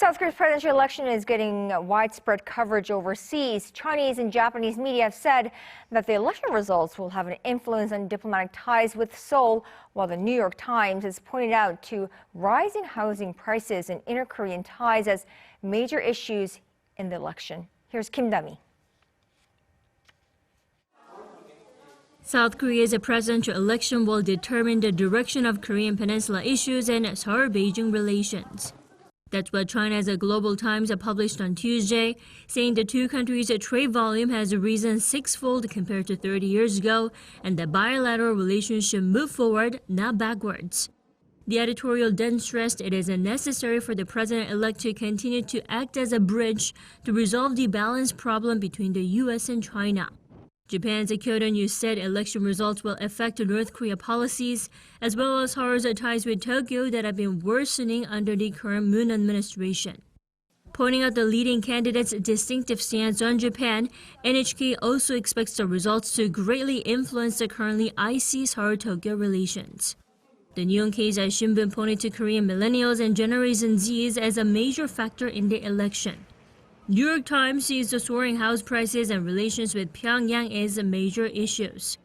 South Korea's presidential election is getting widespread coverage overseas. Chinese and Japanese media have said that the election results will have an influence on diplomatic ties with Seoul, while the New York Times has pointed out to rising housing prices and inter-Korean ties as major issues in the election. Here's Dami. South Korea's presidential election will determine the direction of Korean Peninsula issues and Seoul-Beijing relations. That's what China's Global Times published on Tuesday, saying the two countries' trade volume has risen sixfold compared to 30 years ago, and the bilateral relationship moved forward, not backwards. The editorial then stressed it is necessary for the president-elect to continue to act as a bridge to resolve the balance problem between the U.S. and China. Japan's Kyodo News said election results will affect North Korea policies, as well as Seoul's ties with Tokyo that have been worsening under the current Moon administration. Pointing out the leading candidate's distinctive stance on Japan, NHK also expects the results to greatly influence the currently icy Seoul-Tokyo relations. The Nihon Shimbun pointed to Korean millennials and Generation Zs as a major factor in the election. New York Times sees the soaring house prices and relations with Pyongyang as major issues.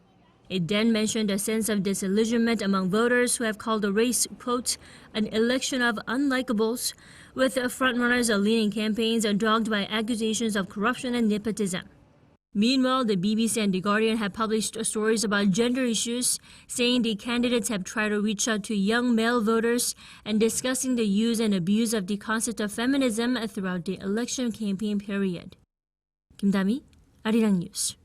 It then mentioned a sense of disillusionment among voters who have called the race, quote, an election of unlikables, with frontrunners leading campaigns dogged by accusations of corruption and nepotism. Meanwhile, the BBC and The Guardian have published stories about gender issues, saying the candidates have tried to reach out to young male voters and discussing the use and abuse of the concept of feminism throughout the election campaign period. Dami, Arirang News.